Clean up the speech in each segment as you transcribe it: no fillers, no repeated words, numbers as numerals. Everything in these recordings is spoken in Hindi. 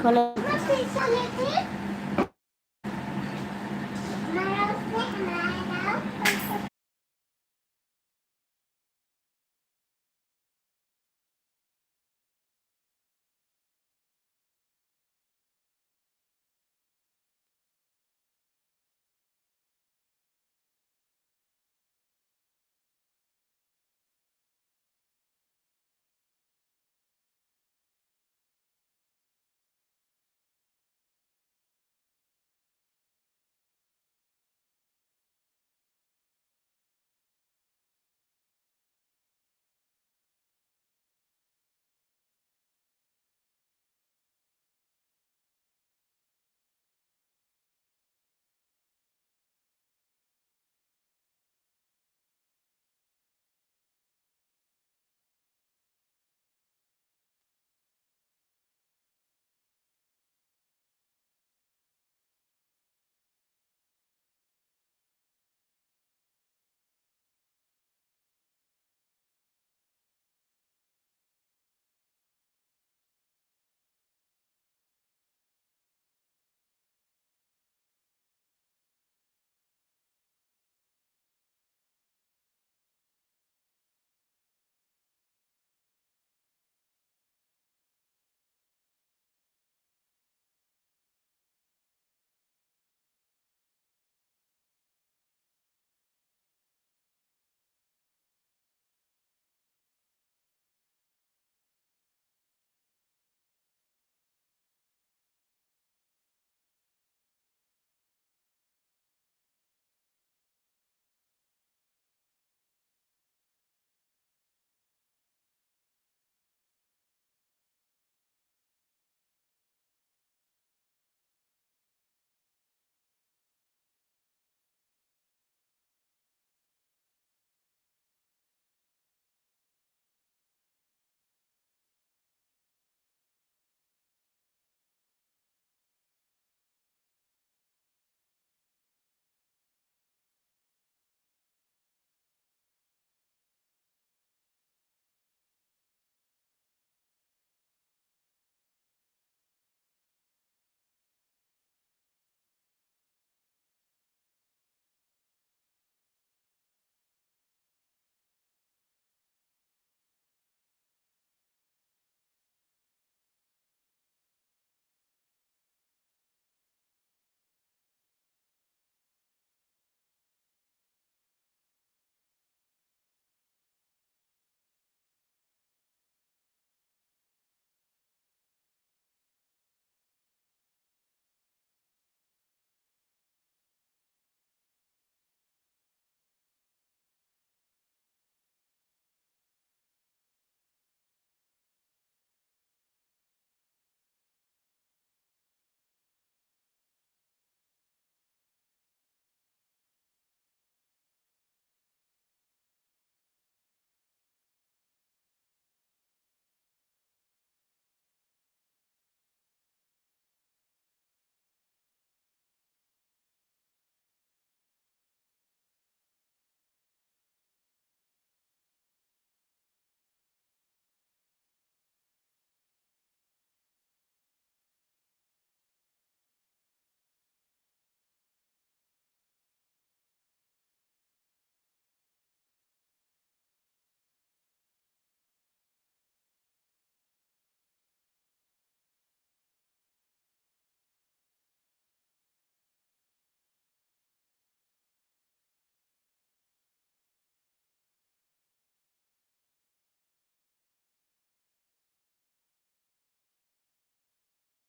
खोलो।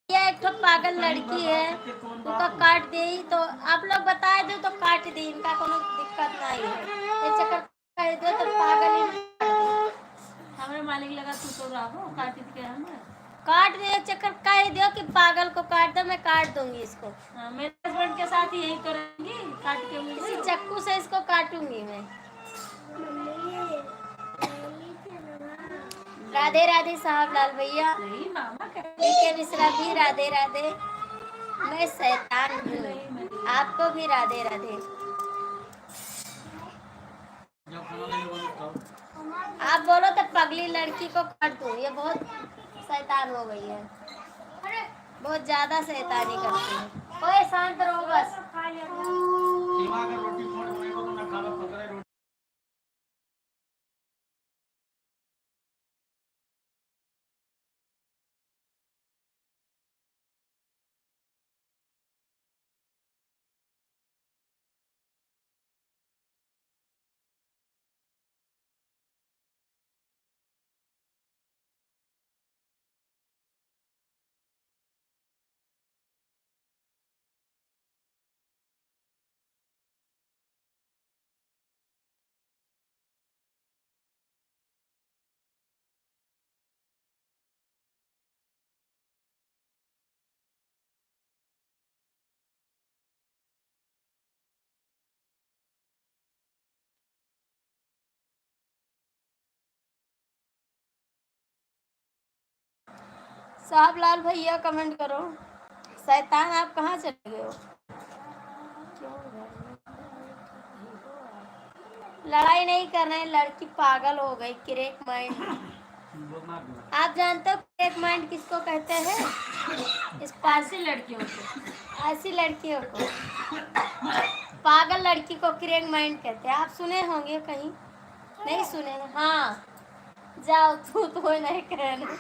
ये एक तो पागल लड़की है, उनका काट दे तो आप लोग बताए दो तो काट दी, इनका कोनो दिक्कत नहीं है। ये चक्कर कह दो तो पागल ही हमारे मालिक लगा तू तो राहो काट के हमें काट दे। चक्कर कह दो कि पागल को काट दो, मैं काट दूंगी इसको। हाँ, मेरे हस्बैंड के साथ ही यही करेंगी, काट के इसी चक्कू से इसको काटूंगी मैं। राधे राधे साहब लाल भैया, मिश्रा भी राधे राधे। मैं शैतान हूँ, आपको भी राधे राधे। आप बोलो तो पगली लड़की को काट दूँ, ये बहुत शैतान हो गई है। बहुत ज्यादा शैतानी करती है। ओए शांत रहो बस। साहब लाल भैया कमेंट करो। शैतान आप कहाँ चले गए हो? लड़ाई नहीं कर रहे हैं, लड़की पागल हो गई, क्रेक माइंड। आप जानते हो क्रेक माइंड किसको कहते हैं? इस ऐसी लड़कियों को, ऐसी लड़कियों को पागल लड़की को क्रेक माइंड कहते हैं। आप सुने होंगे कहीं, नहीं सुने? हाँ जाओ, तू नहीं कहना।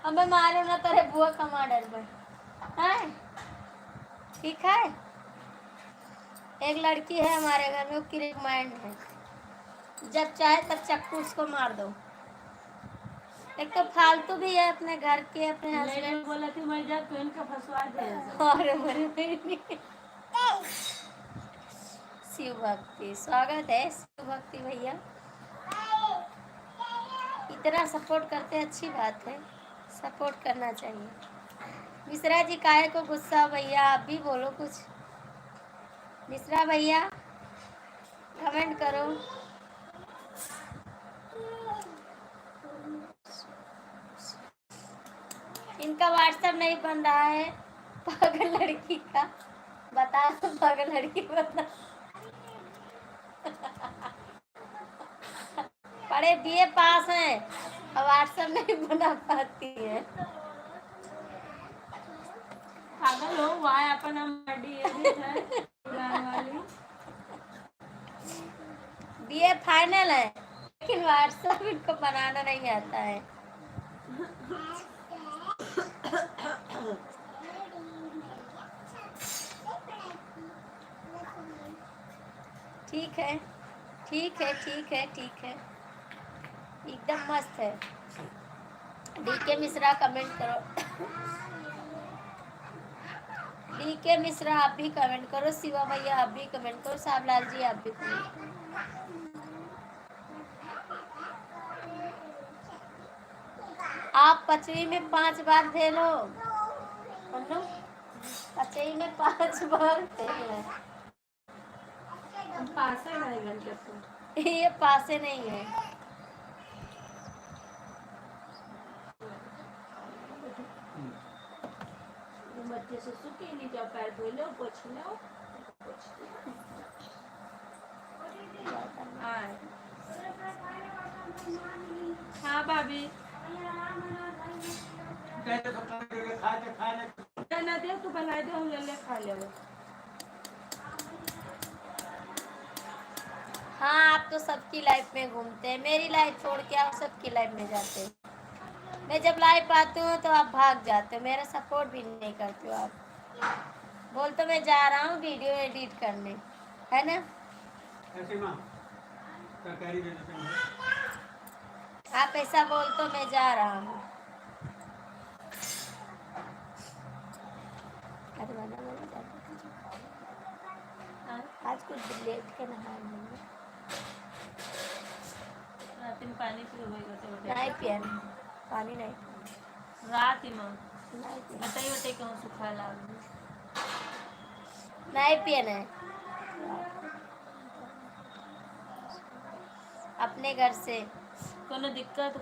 हमें मारो ना, तेरे बुआ का मॉडल पर। ठीक है, एक लड़की है हमारे घर में, वो क्रेक माइंड है। जब चाहे तब चक्कू उसको मार दो। एक तो फालतू भी है, अपने घर के, अपने हस्बैंड बोला थी मैं जब तो इनका फंसवा दे। शिव भक्ति, स्वागत है शिव भक्ति भैया। इतना सपोर्ट करते अच्छी बात है, सपोर्ट करना चाहिए। मिश्रा जी काहे को गुस्सा? भैया आप भी बोलो कुछ। मिश्रा भैया कमेंट करो। इनका व्हाट्सएप नहीं बन रहा है, पागल लड़की का। बता दो पागल लड़की बता। पढ़े बीए पास हैं और व्हाट्सएप नहीं बना पाती है। पागल हो, वहाँ अपन है वाली बीए फाइनल है, लेकिन व्हाट्सएप इनको बनाना नहीं आता है। ठीक है ठीक है ठीक है ठीक है, एकदम मस्त है। डीके मिश्रा कमेंट करो। डीके मिश्रा आप भी कमेंट करो, शिवा भैया आप भी कमेंट करो, साबलाल जी आप भी कमेंट करो। आप पचड़ी में 5 बार फेलो, पचड़ी में 5 बार फेलो। पासे नहीं घंटे, ये पासे नहीं है। बच्चे से सूखे नहीं, जाओ पैर धो लो, पोछ लो। हाँ भाभी ना दे, तू बना दे, हम ले खा ले। हाँ आप तो सबकी लाइफ में घूमते हैं, मेरी लाइफ छोड़ के आप सबकी लाइफ में जाते हैं। मैं जब लाइव आती हूँ तो आप भाग जाते हो, मेरा सपोर्ट भी नहीं करते हो आप। बोल तो मैं जा रहा हूँ वीडियो एडिट करने, है ना? आप ऐसा बोल तो मैं जा रहा हूँ। आज कुछ लेट के नहा पानी नहीं पिया, पानी नहीं रात ही बताइए क्यों सुखा ला नहीं पिया नहीं। अपने घर से कोनो दिक्कत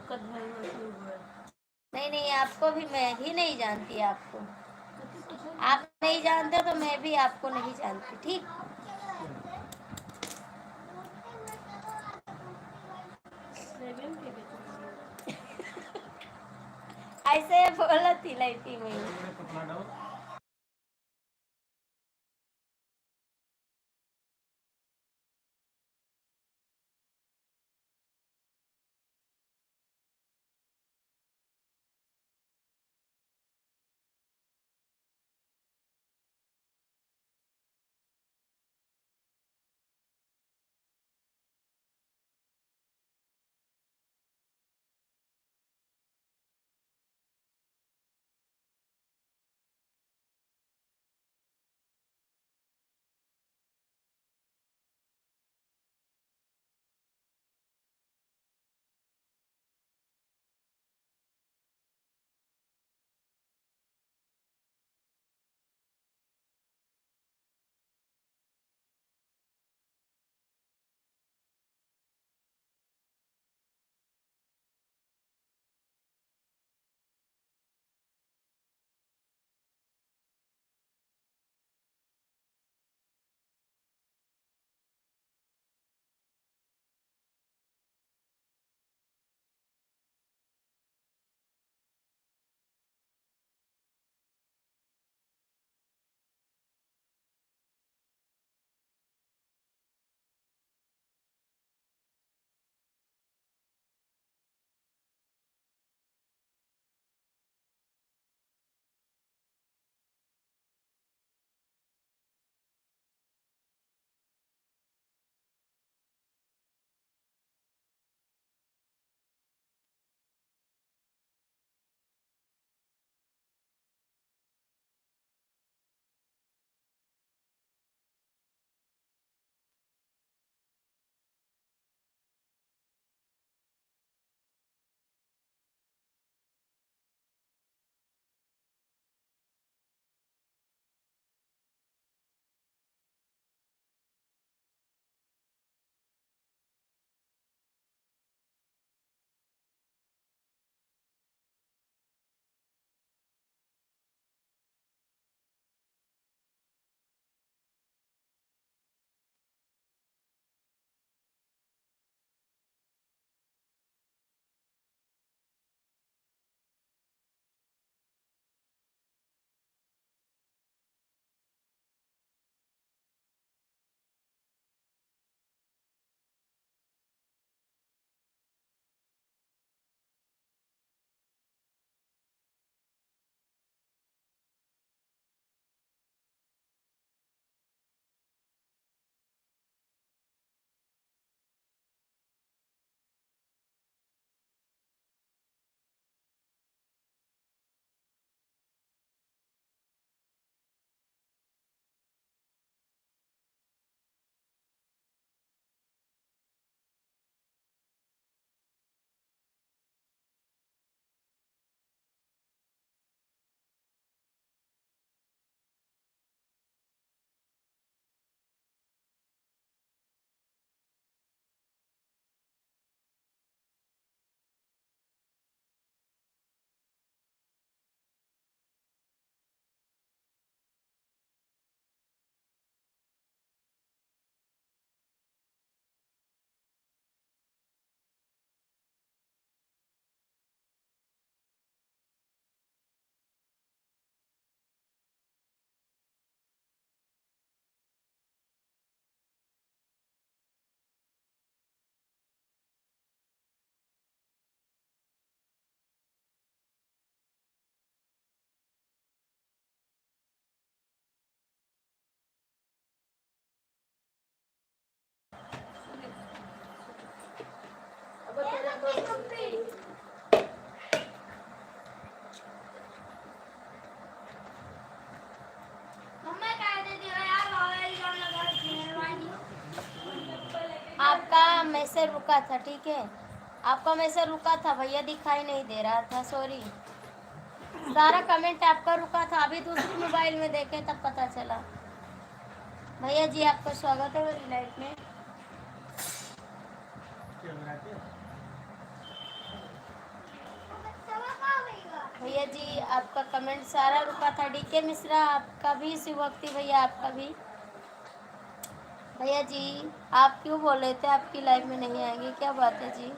नहीं, आपको भी मैं भी नहीं जानती, आपको आप नहीं जानते तो मैं भी आपको नहीं जानती। ठीक, ऐसे बोला थी लड़की में। आपका मैसेज रुका था, ठीक है, आपका मैसेज रुका था भैया, दिखाई नहीं दे रहा था, सॉरी। सारा कमेंट आपका रुका था, अभी दूसरी मोबाइल में देखे तब पता चला। भैया जी आपका स्वागत है मेरी लाइफ में। भैया जी आपका कमेंट सारा रुका था। डीके मिश्रा आपका भी, शिवभक्ति भैया आपका भी। भैया जी आप क्यों बोल रहे थे आपकी लाइफ में नहीं आएंगे, क्या बात है जी?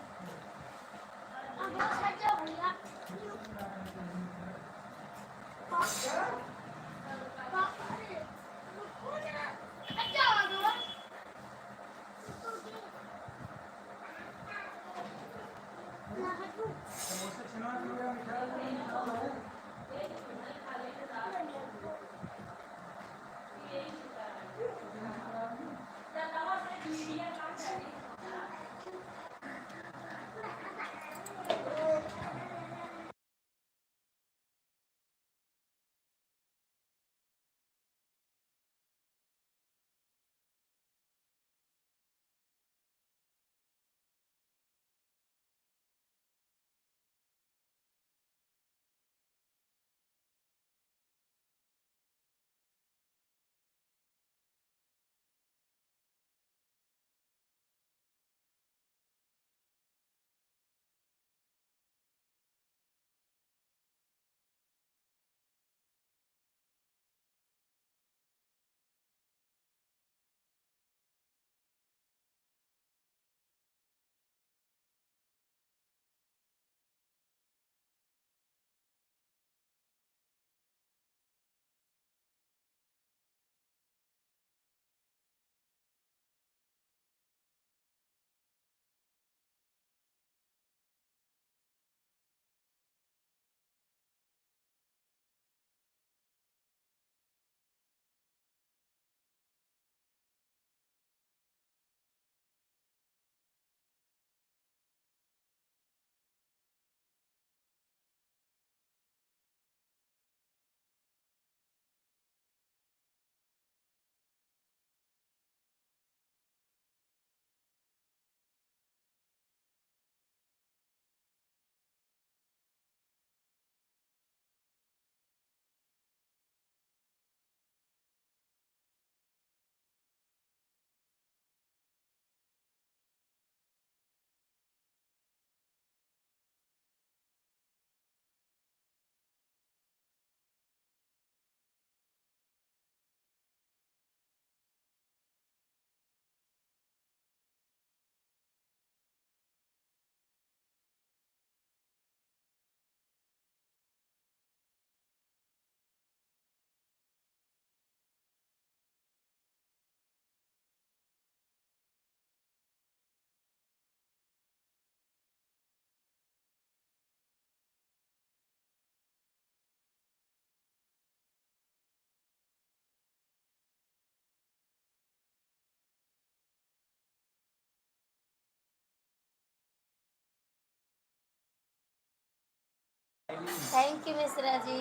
Thank you Mishra ji,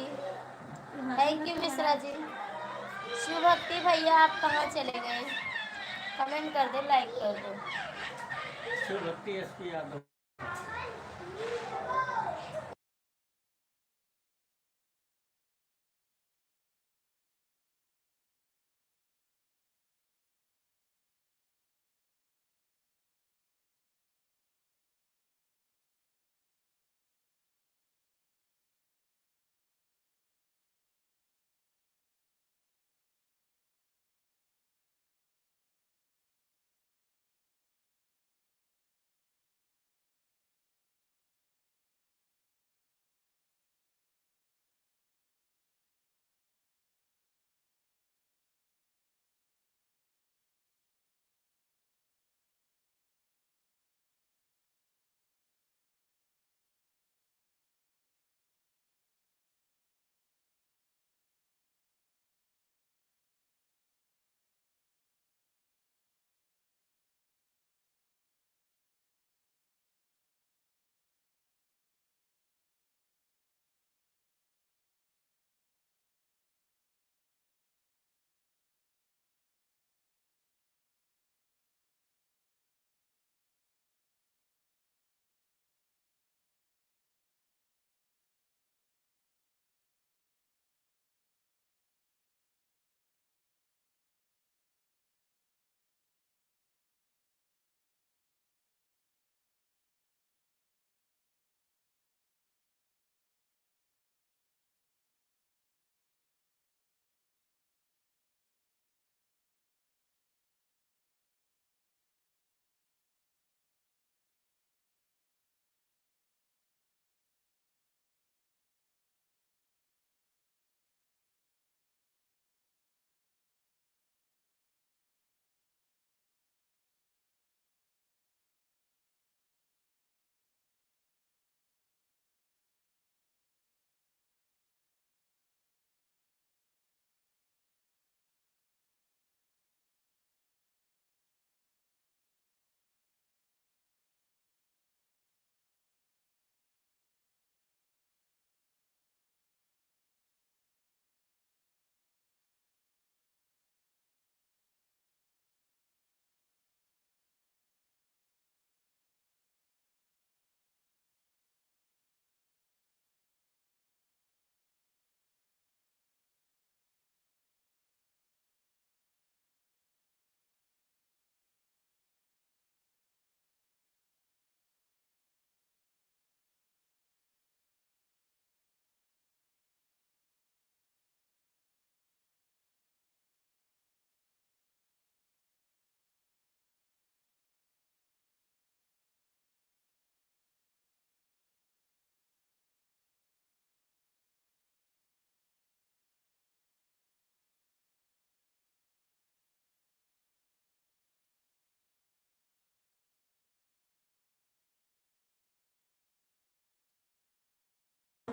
thank you Mishra ji. Shiv भक्ति भैया आप कहाँ चले गए? कमेंट कर दो, लाइक कर दो। शिव भक्ति एसपी यादव।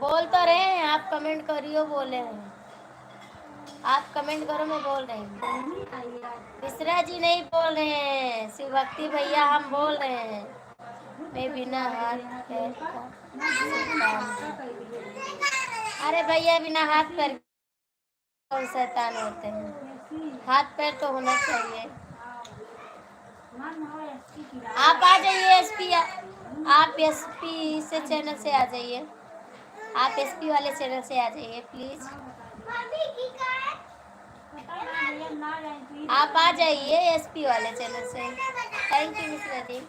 बोल तो रहे हैं, आप कमेंट करियो, बोले हैं आप कमेंट करो, मैं बोल रही हूँ। मिश्रा जी नहीं बोल रहे हैं, शिव भक्ति भैया हम बोल रहे हैं। मैं बिना हाथ पैर का अरे भैया बिना हाथ पैर और शैतान होते हैं, हाथ पैर तो होना चाहिए। आप आ जाइए एसपी, आप एसपी से चैनल से आ जाइए, आप एसपी वाले चैनल से आ जाइए प्लीज। आप आ जाइए एसपी वाले चैनल से। थैंक यू मिश्रा जी।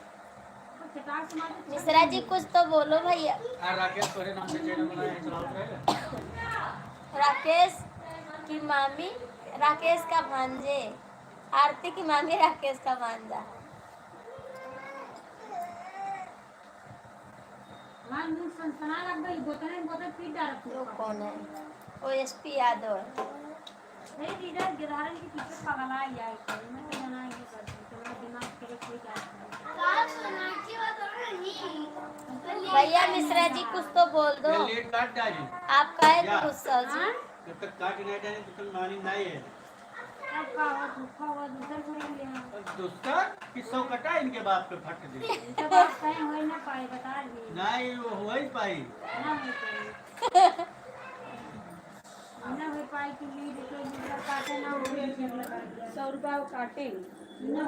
मिश्रा जी कुछ तो बोलो भैया। राकेश की मामी, राकेश का भांजे, आरती की मामी राकेश का भांजा। वो कौन है? वो एसपी यादव है। भैया मिश्रा जी कुछ तो बोल दो। आप काहे गुस्सा जी? जब तक काट नहीं जाने तब तक मानी नहीं है। दूसरा किसो कटा इनके बाप पे फट दे। इनके बाप कहीं हो ही ना पाए, बता दी। नहीं वो हो ही पाई। ना हो पाई कि लीड के दूसरा काटे ना हो 100 रुपया काटे ना।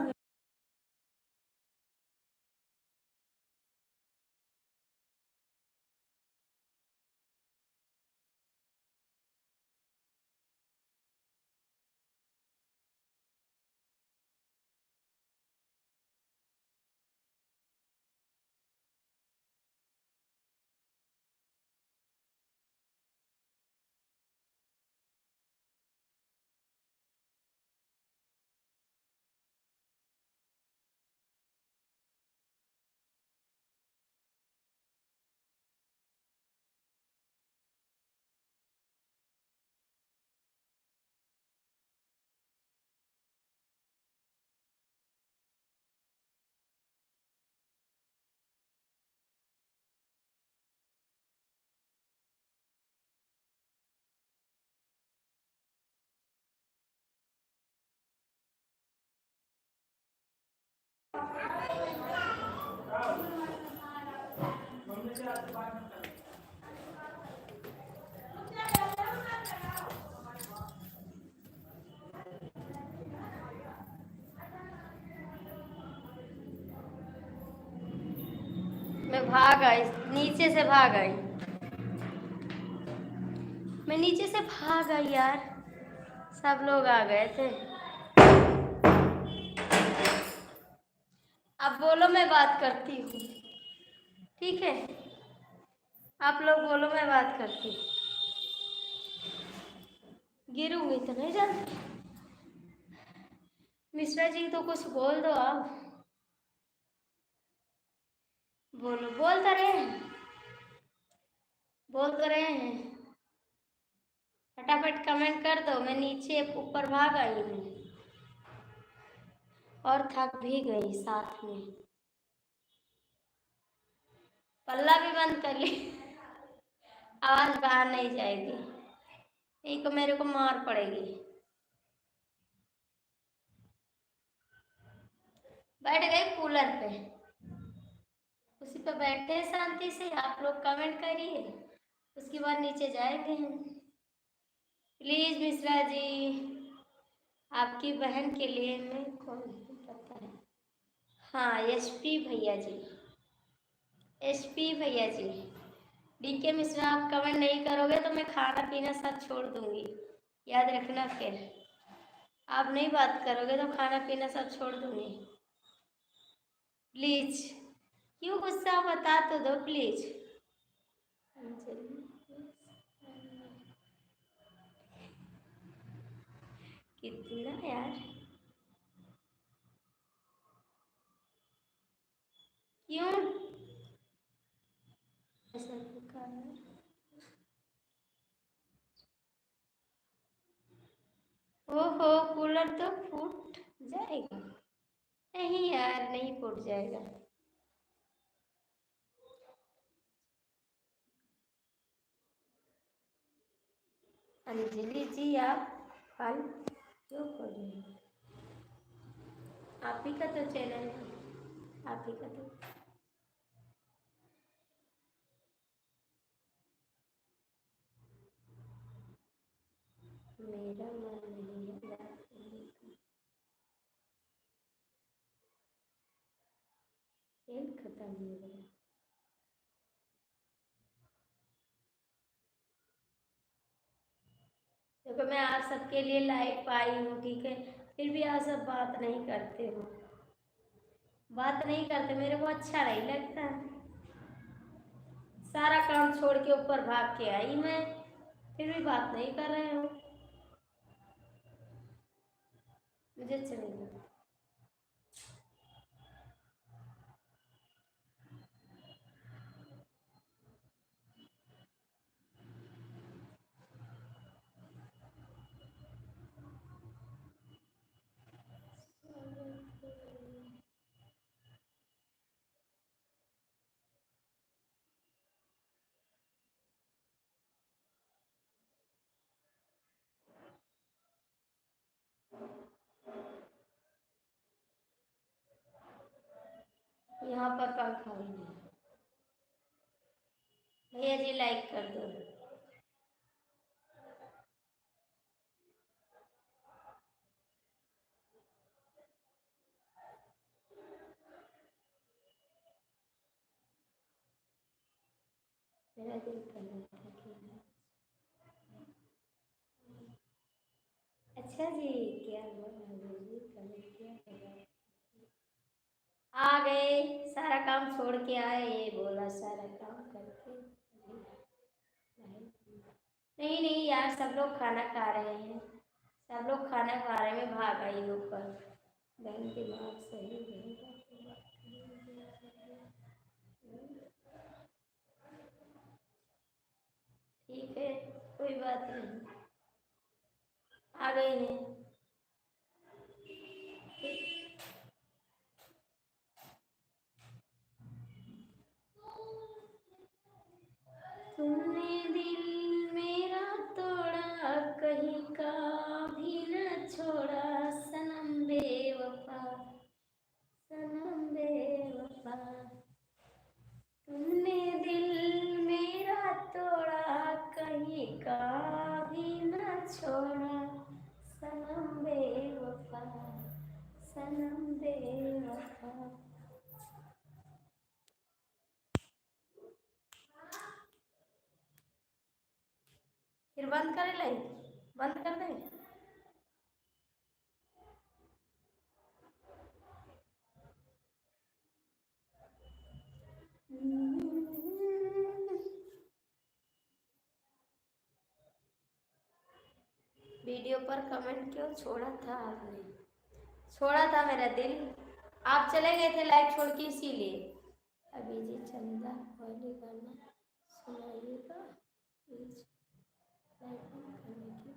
मैं भाग आई, नीचे से भाग आई, मैं नीचे से भाग आई यार, सब लोग आ गए थे। अब बोलो मैं बात करती हूँ, ठीक है? आप लोग बोलो मैं बात करती हूँ। गिरूंगी तो नहीं जानती। मिश्रा जी तो कुछ बोल दो आप, बोलो। बोल तो रहे हैं, बोल तो रहे हैं, फटाफट कमेंट कर दो। मैं नीचे ऊपर भाग आई हूँ और थक भी गई साथ में। पल्ला भी बंद कर ली, आवाज बाहर नहीं जाएगी, यही को मेरे को मार पड़ेगी। बैठ गए कूलर पे, उसी पे बैठे हैं शांति से। आप लोग कमेंट करिए, उसके बाद नीचे जाएंगे हम। प्लीज मिश्रा जी, आपकी बहन के लिए मैं कौन पता है। हाँ एसपी भैया जी, एसपी भैया जी। डीके मिश्रा आप कमेंट नहीं करोगे तो मैं खाना पीना सब छोड़ दूंगी, याद रखना। फिर आप नहीं बात करोगे तो खाना पीना सब छोड़ दूंगी। प्लीज, क्यों गुस्सा, बता तो दो प्लीज। कितना यार, क्यों ऐसा ओहो, कूलर तो फूट जाएगा। नहीं यार, नहीं फूट जाएगा। अंजलि जी आप कल क्यों कर रहे हैं? आप ही का तो चैनल है, आप ही का तो। मेरा मन नहीं है बात करने का। खेल खत्म हो गया। देखो मैं आप सबके लिए लाइव पाई हूँ, ठीक है, फिर भी आप सब बात नहीं करते हो, बात नहीं करते, मेरे को अच्छा नहीं लगता। सारा काम छोड़ के ऊपर भाग के आई मैं, फिर भी बात नहीं कर रहे हो, मुझे अच्छा नहीं लगता। यहाँ पर पंखा भी नहीं है। भैया जी लाइक कर दो। मेरा दिल कर रहा था कि अच्छा जी, क्या बोला जी, कल क्या बोला? आ गए, सारा काम छोड़ के आए, ये बोला सारा काम करके। नहीं नहीं यार, सब लोग खाना खा रहे हैं, सब लोग खाना खा रहे हैं, मैं भाग आई ऊपर। बहन दिमाग सही रहेगा तो ठीक है, कोई बात नहीं, आ गए हैं। तुमने दिल मेरा तोड़ा, कहीं का भी न छोड़ा, सनम बेवफा, सनम बेवफा। तुमने दिल मेरा तोड़ा, कहीं का भी न छोड़ा, सनम बेवफा, सनम बेवफा। फिर बंद करे लाइट, बंद कर दे। वीडियो पर कमेंट क्यों छोड़ा था आपने? छोड़ा था मेरा दिल, आप चले गए थे लाइव छोड़ के, इसीलिए। अभी जी चंदा वाले गाना सुनाइएगा प्लीज, टाइपिंग करने की।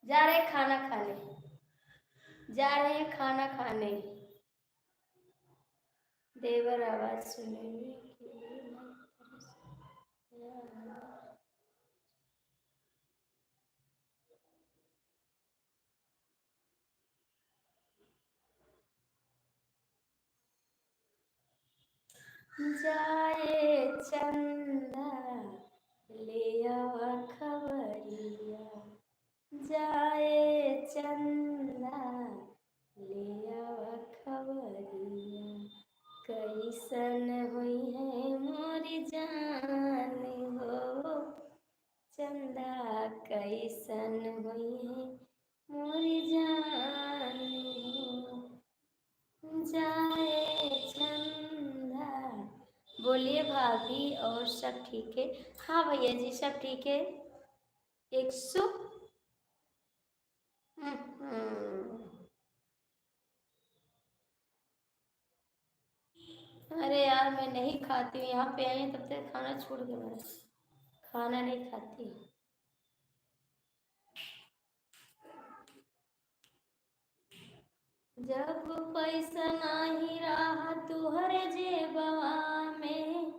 जा रहे खाना खाने, जा रहे हैं खाना खाने। देवर आवाज सुनेंगे के लिए जाए चंदा ले आवा खबरिया, जाए चंदा ले आवा खबरिया, कैसन हुई है मोरी जान हो, चंदा कैसन हुई है मोरी जान हो, जाए चंदा। बोलिए भाभी, और सब ठीक है? हाँ भैया जी सब ठीक है। 100। अरे यार मैं नहीं खाती हूँ, यहाँ पे आई हूँ तब तक खाना छोड़ के, मैं खाना नहीं खाती। जब पैसा नहीं रहा तुहरे जेबवा में,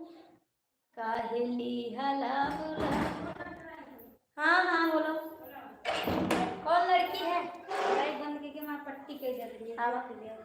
काहे लिहला बुला आवा के लिए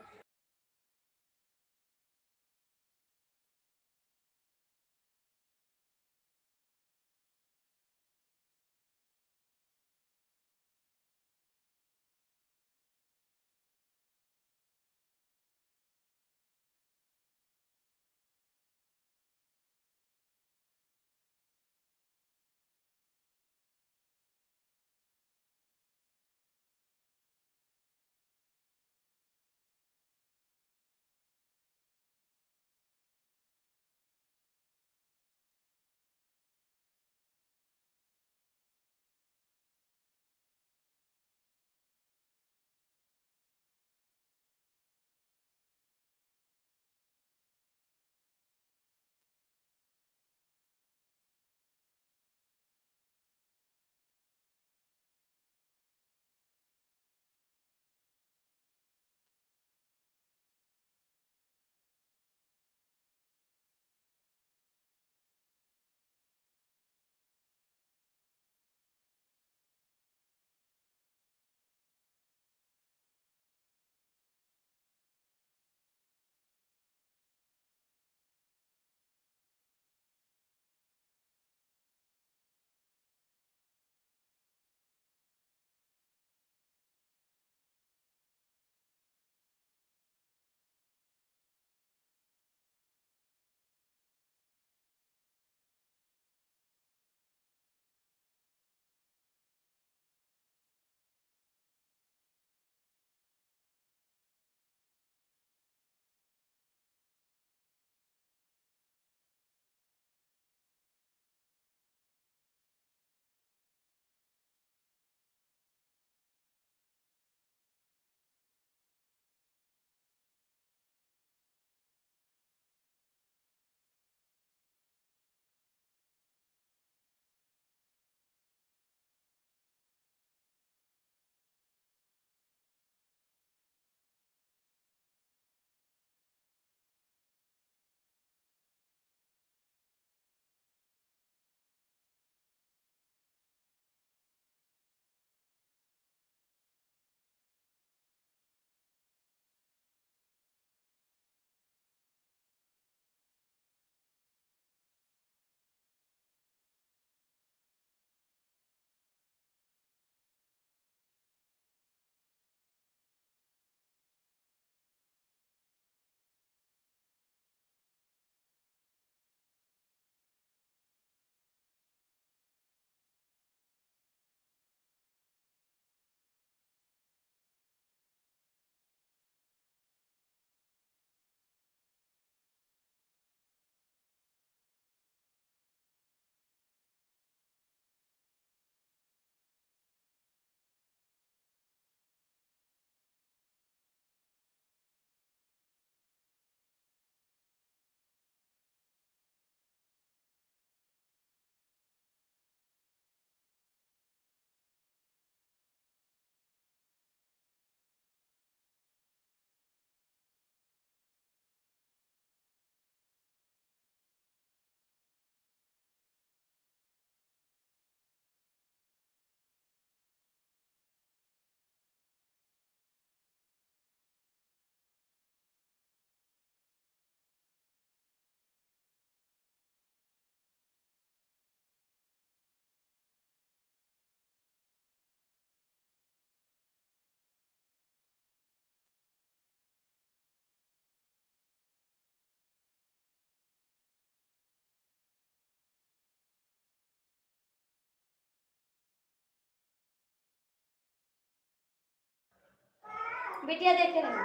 बिटिया देखे रहे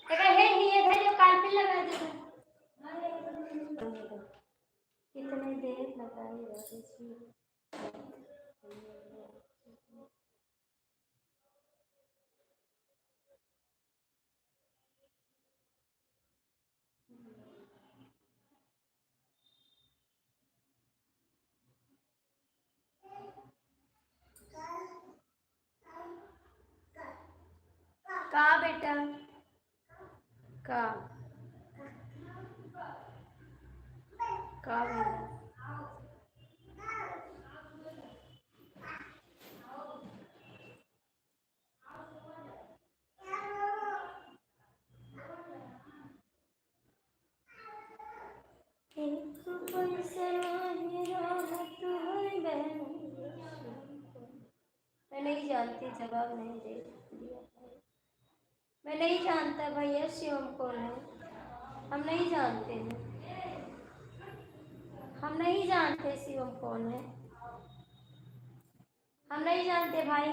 देखा हे ये भाई जो काल पे लगा दे कितने देर लगाई रहती थी का बेटा का का बेटा जानती, जवाब नहीं दे दिया भाई। मैं नहीं जानता भैया शिवम कौन है, हम नहीं जानते हैं, हम नहीं जानते शिवम कौन है, हम नहीं जानते भाई।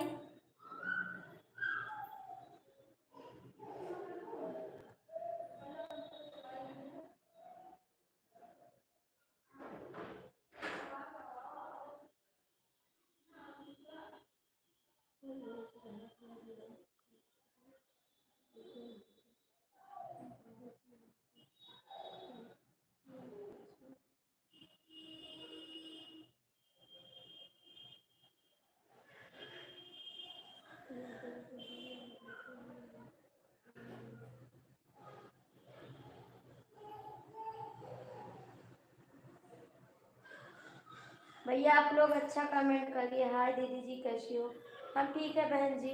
भैया आप लोग अच्छा कमेंट करिए। हाय दीदी जी कैसी हो? हम ठीक है बहन जी।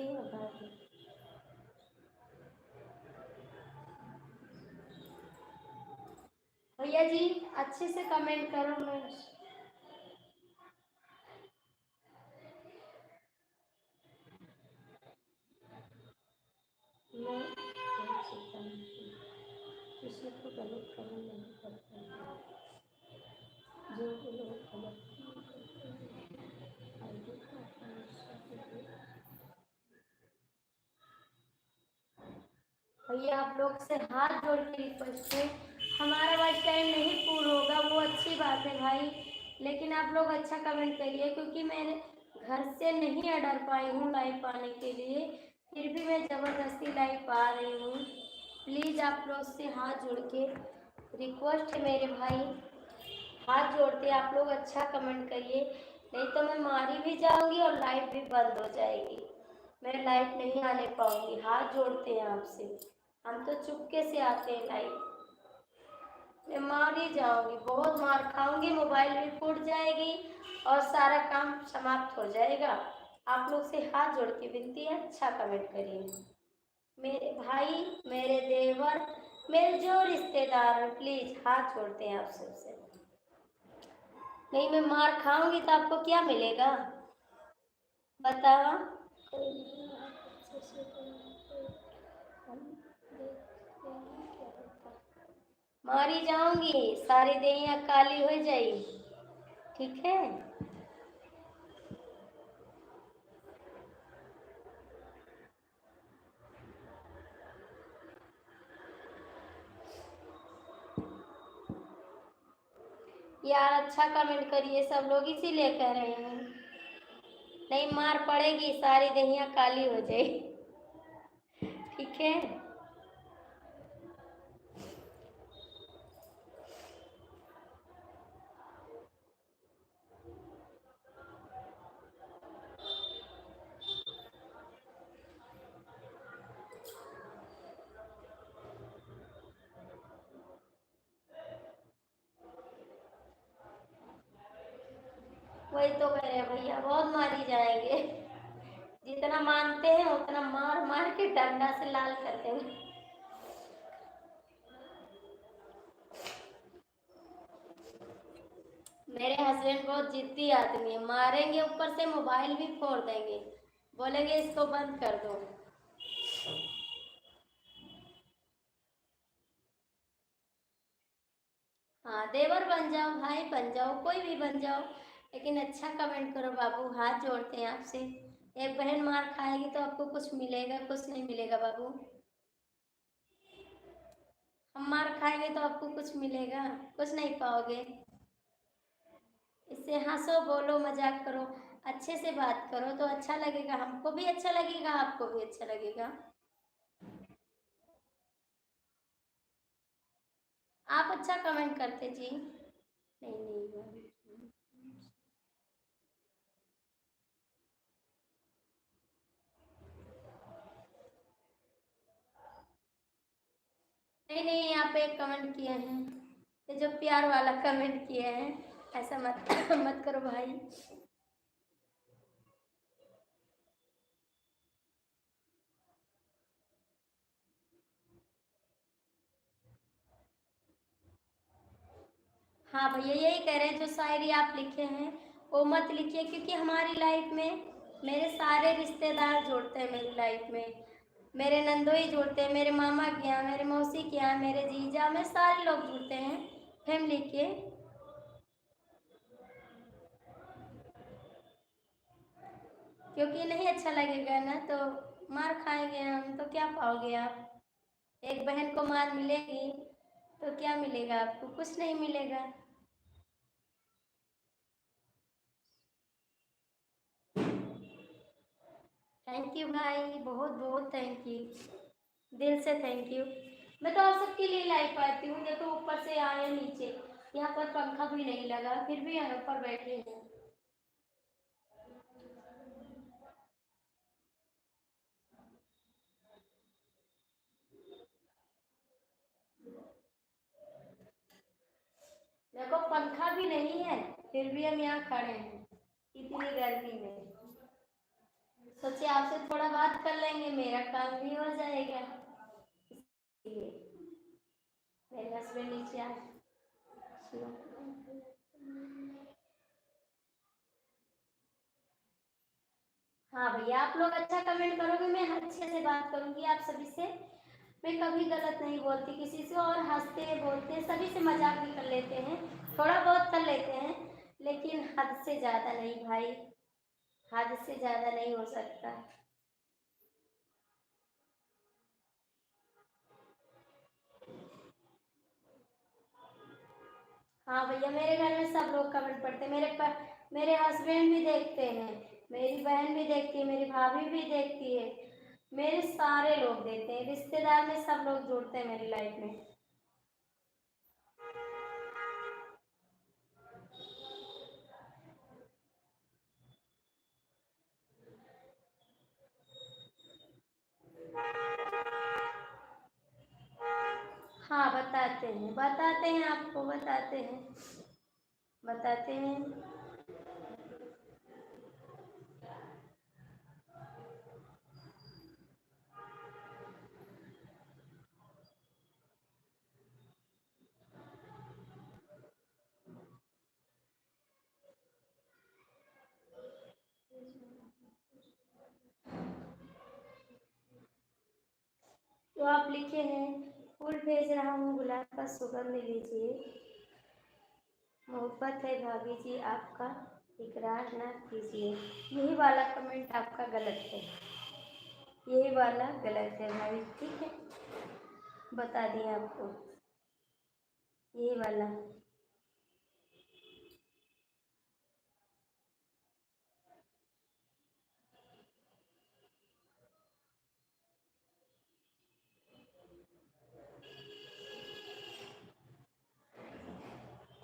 भैया जी अच्छे से कमेंट करो। मैं किसी को गलत कमेंट नहीं करता, जो लोग गलत भैया आप लोग से हाथ जोड़ के रिक्वेस्ट है, हमारा वाच टाइम नहीं पूरा होगा वो अच्छी बात है भाई, लेकिन आप लोग अच्छा कमेंट करिए क्योंकि मैंने घर से नहीं अडर पाई हूँ लाइव पाने के लिए, फिर भी मैं ज़बरदस्ती लाइव पा रही हूँ। प्लीज़ आप लोग से हाथ जोड़ के रिक्वेस्ट है मेरे भाई, हाथ जोड़ते आप लोग अच्छा कमेंट करिए, नहीं तो मैं मारी भी जाऊंगी और लाइव भी बंद हो जाएगी, मैं लाइव नहीं आने पाऊंगी। हाथ जोड़ते हैं आपसे, हम तो चुपके से आते हैं लाइव, मैं मार ही जाऊंगी, बहुत मार खाऊंगी, मोबाइल भी फूट जाएगी और सारा काम समाप्त हो जाएगा। आप लोग से हाथ जोड़ के विनती है अच्छा कमेंट करिए मेरे भाई, मेरे देवर, मेरे जो रिश्तेदार हैं, प्लीज हाथ जोड़ते हैं आप सबसे। नहीं मैं मार खाऊंगी तो आपको क्या मिलेगा बताओ? मारी जाऊंगी, सारी देहियां काली हो जाएगी, ठीक है? यार अच्छा कमेंट करिए, सब लोग इसीलिए कह रहे हैं, नहीं मार पड़ेगी सारी दहियां काली हो जाएगी, ठीक है? वही तो कह रहे हैं भैया, बहुत मारी जाएंगे, जितना मानते हैं उतना मार मार के डंडा से लाल कर देंगे। मेरे हस्बैंड बहुत जिद्दी आदमी है, मारेंगे ऊपर से मोबाइल भी फोड़ देंगे, बोलेंगे इसको बंद कर दो। हाँ देवर बन जाओ, भाई बन जाओ, कोई भी बन जाओ, लेकिन अच्छा कमेंट करो बाबू, हाथ जोड़ते हैं आपसे। एक बहन मार खाएगी तो आपको कुछ मिलेगा? कुछ नहीं मिलेगा बाबू। हम मार खाएंगे तो आपको कुछ मिलेगा? कुछ नहीं पाओगे। इससे हंसो, बोलो, मजाक करो, अच्छे से बात करो तो अच्छा लगेगा, हमको भी अच्छा लगेगा, आपको भी अच्छा लगेगा। आप अच्छा कमेंट करते जी। नहीं नहीं नहीं नहीं, आप एक कमेंट किए हैं, ये जो प्यार वाला कमेंट किए हैं, ऐसा मत मत करो भाई। हाँ भैया यही कह रहे हैं, जो शायरी आप लिखे हैं वो मत लिखिए, क्योंकि हमारी लाइफ में मेरे सारे रिश्तेदार जोड़ते हैं मेरी लाइफ में। मेरे नंदोई जुड़ते हैं, मेरे मामा के यहाँ, मेरे मौसी के यहाँ, मेरे जीजा में सारे लोग जुड़ते हैं फैमिली के। क्योंकि नहीं अच्छा लगेगा ना तो मार खाएंगे हम, तो क्या पाओगे आप। एक बहन को मार मिलेगी तो क्या मिलेगा आपको, कुछ नहीं मिलेगा। थैंक यू भाई, बहुत बहुत थैंक यू, दिल से थैंक यू। मैं तो आप सबके लिए लाइव आती हूँ। देखो ऊपर से आए नीचे, यहाँ पर पंखा भी नहीं लगा, फिर भी यहाँ पर बैठे हैं। देखो पंखा भी नहीं है, फिर भी हम यहाँ खड़े हैं इतनी गर्मी में। सोचे आपसे थोड़ा बात कर लेंगे, मेरा काम भी हो जाएगा। इसलिए मेरे हस्बैंड नीचे आए। हाँ भैया, आप लोग अच्छा कमेंट करोगे, मैं अच्छे से बात करूंगी आप सभी से। मैं कभी गलत नहीं बोलती किसी से, और हंसते हैं बोलते हैं, सभी से मजाक भी कर लेते हैं, थोड़ा बहुत कर लेते हैं, लेकिन हद से ज़्यादा नहीं भाई, हद से ज़्यादा नहीं हो सकता। हाँ भैया, मेरे घर में सब लोग कमेंट पढ़ते हैं, मेरे हस्बैंड भी देखते हैं, मेरी बहन भी देखती है, मेरी भाभी भी देखती है, मेरे सारे लोग देखते हैं, रिश्तेदार में सब लोग जुड़ते हैं मेरी लाइफ में। हाँ बताते हैं आपको, बताते हैं। तो आप लिखे हैं, फूल भेज रहा हूँ, गुलाब का सुगंध लीजिए, मोहब्बत है भाभी जी आपका, इकरार ना कीजिए। यही वाला कमेंट आपका गलत है, यही वाला गलत है भाई, ठीक है, बता दिए आपको, यही वाला।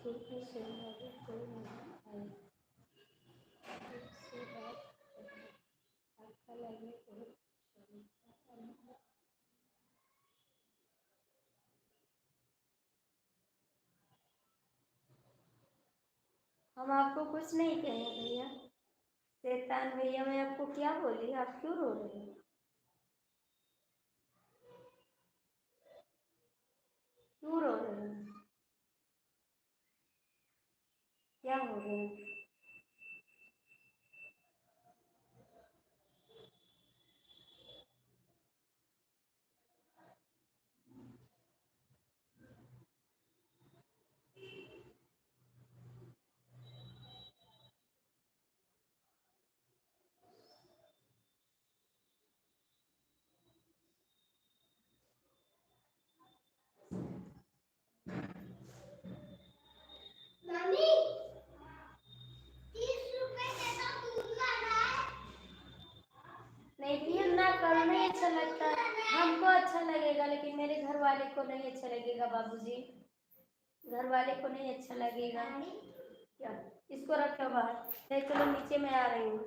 ठीक है, सुनिए, कोई नहीं आए, उससे बात करें, आपका लगे बहुत शर्मिंदा। हम आपको कुछ नहीं कहे भैया, शैतान भैया, मैं आपको क्या बोली, आप क्यों रो रहे हैं, क्यों रो रहे हैं, क्या हो रहे हैं। नहीं फिर ना करो, नहीं अच्छा लगता, हमको अच्छा लगेगा लेकिन मेरे घर वाले को नहीं अच्छा लगेगा बाबूजी, घर वाले को नहीं अच्छा लगेगा। क्या, इसको रखो बाहर, नहीं चलो नीचे में आ रही हूँ।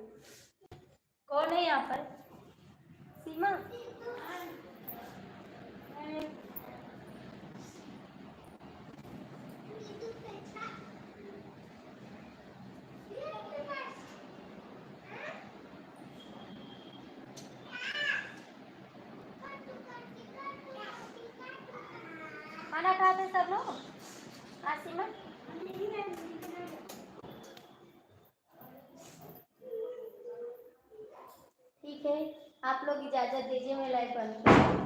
कौन है यहाँ पर, सीमा। खाना खाते सब लोग, हाँ सीमा। ठीक है, आप लोग इजाजत दीजिए, मैं लाइव बंद करूँ।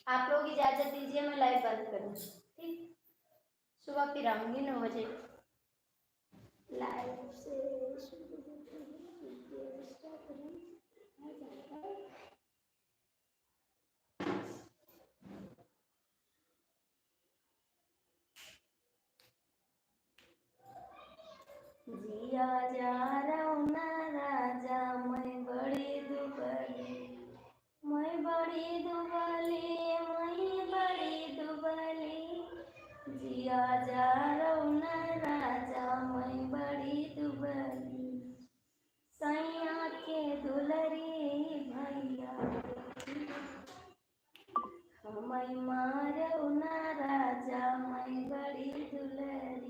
आप लोग इजाजत दीजिए, मैं लाइव बंद करूँ। ठीक, सुबह फिर आऊँगी 9 बजे लाइव से। जिया जा रौना राजा, मैं बड़ी दुबली, मैं बड़ी दुबली, मैं बड़ी दुबली। जिया जा रौना राजा, मैं बड़ी दुबली। सैया के दुलरी भैया, मैं मारौना राजा, मैं बड़ी दुलरी।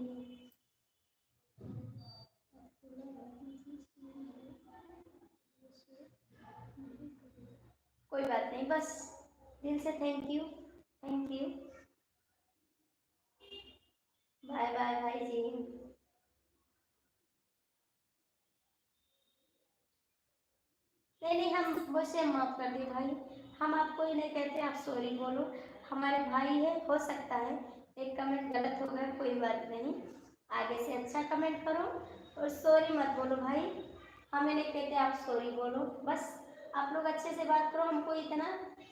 कोई बात नहीं, बस दिल से thank you, thank you. Bye bye भाई जी। नहीं, हम मुझसे माफ कर दिए भाई, हम आपको ही नहीं कहते, आप सॉरी बोलो। हमारे भाई है, हो सकता है एक कमेंट गलत हो गया, कोई बात नहीं, आगे से अच्छा कमेंट करो और सॉरी मत बोलो भाई। हमें नहीं कहते आप सॉरी बोलो, बस आप लोग अच्छे से बात करो, हमको इतना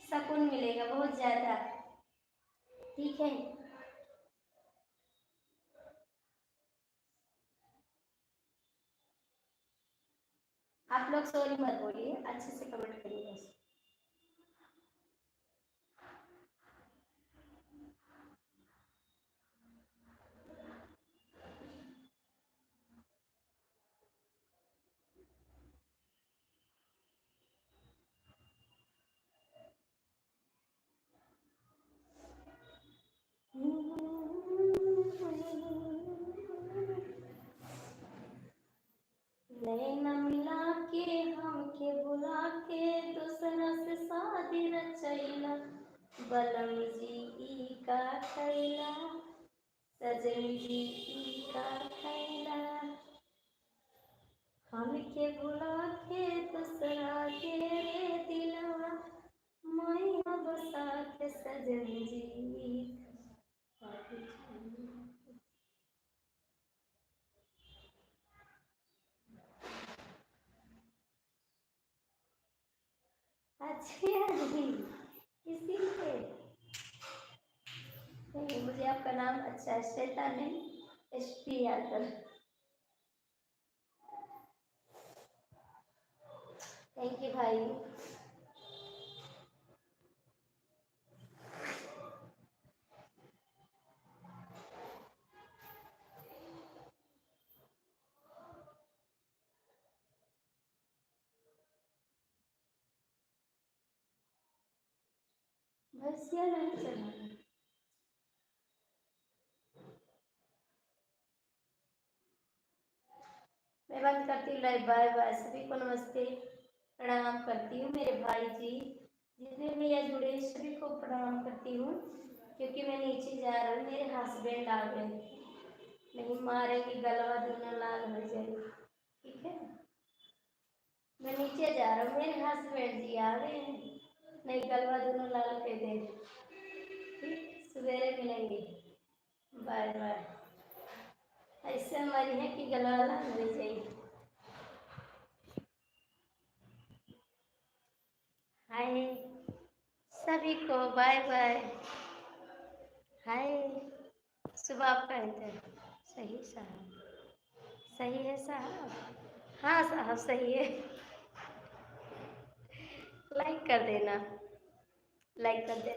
सुकून मिलेगा बहुत ज़्यादा। ठीक है, आप लोग सॉरी मत बोलिए, अच्छे से कमेंट करिए बस। नैना मिला के हमके बुला के दूसरा से शादी रचैला, बलम जी ई का खैला, सजन जी ई का खैला। हमके बुला के दूसरा के रे दिलवा, मैया बसा के सजन जी। अच्छी है इसीलिए नहीं, मुझे आपका नाम अच्छा है, श्वेता नहीं, एसपी यादव। थैंक यू भाई। भैंसिया नहीं चला, मैं बंद करती हूँ लाइव। बाय बाय, सभी को नमस्ते, प्रणाम करती हूँ। मेरे भाई जी जितने भी यहाँ जुड़े सभी को प्रणाम करती हूँ, क्योंकि मैं नीचे जा रहा हूँ, मेरे हस्बैंड आ गए, नहीं मारेंगे, गलवा दोनों लाल हो जाएगी। ठीक है, मैं नीचे जा रहा हूँ, मेरे हस्बैंड जी आ गए हैं, नहीं गलवा दोनों लाल कर दे। ठीक, सवेरे मिलेंगे, बाय बाय। ऐसे हमारी है कि गलवा लाल हो जाएगी। हाय सभी को, बाय बाय। हाय, सुबह आपका इंतजार। सही साहब, सही है साहब, हाँ साहब सही है। लाइक कर देना, लाइक कर दे।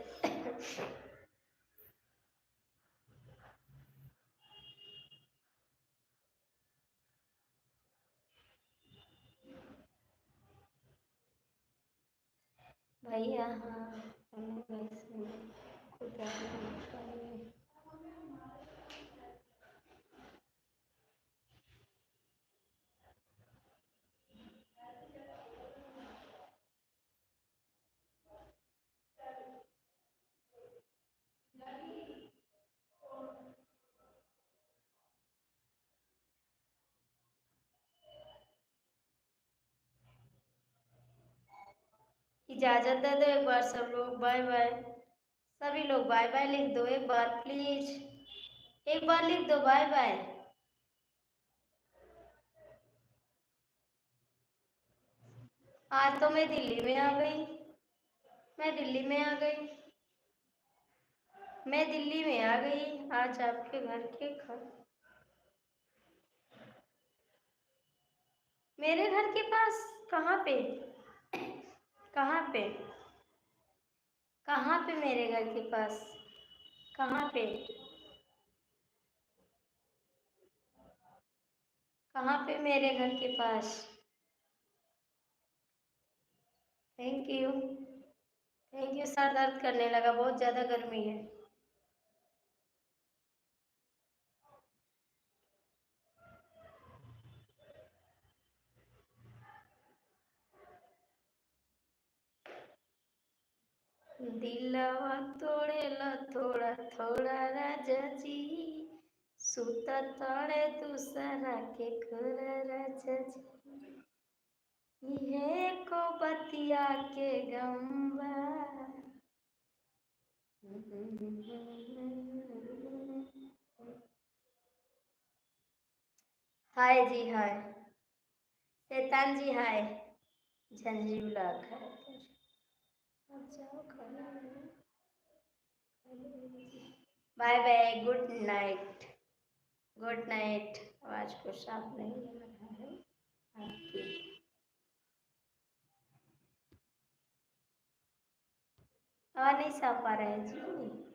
भैया हाँ, हमें वैसे खुद चाहिए। इजाजत दे दो एक बार सब लोग, बाय बाय। सभी लोग बाय बाय लिख दो एक बार प्लीज, एक बार लिख दो बाय बाय। आज तो मैं दिल्ली में आ गई, मैं दिल्ली में आ गई, मैं दिल्ली में आ गई आज आपके घर के घर, मेरे घर के पास। कहाँ पे, कहाँ पे, कहाँ पे मेरे घर के पास, कहाँ पे, कहाँ पे मेरे घर के पास। Thank you, thank you. सर दर्द करने लगा, बहुत ज़्यादा गर्मी है। दिलवा तोड़ेला थोड़ा थोड़ा राजा जी, सूता ताड़े दूसरा के खोरा राजा जी, ये को बतिया के गम्बा। हाय जी हाय, शैतान जी हाय, झंझी ब्लॉक है। अब जाओ खाना, bye bye, good night, good night. आवाज को साफ नहीं लगा है आपकी, आवाज नहीं साफ आ रहा है जी।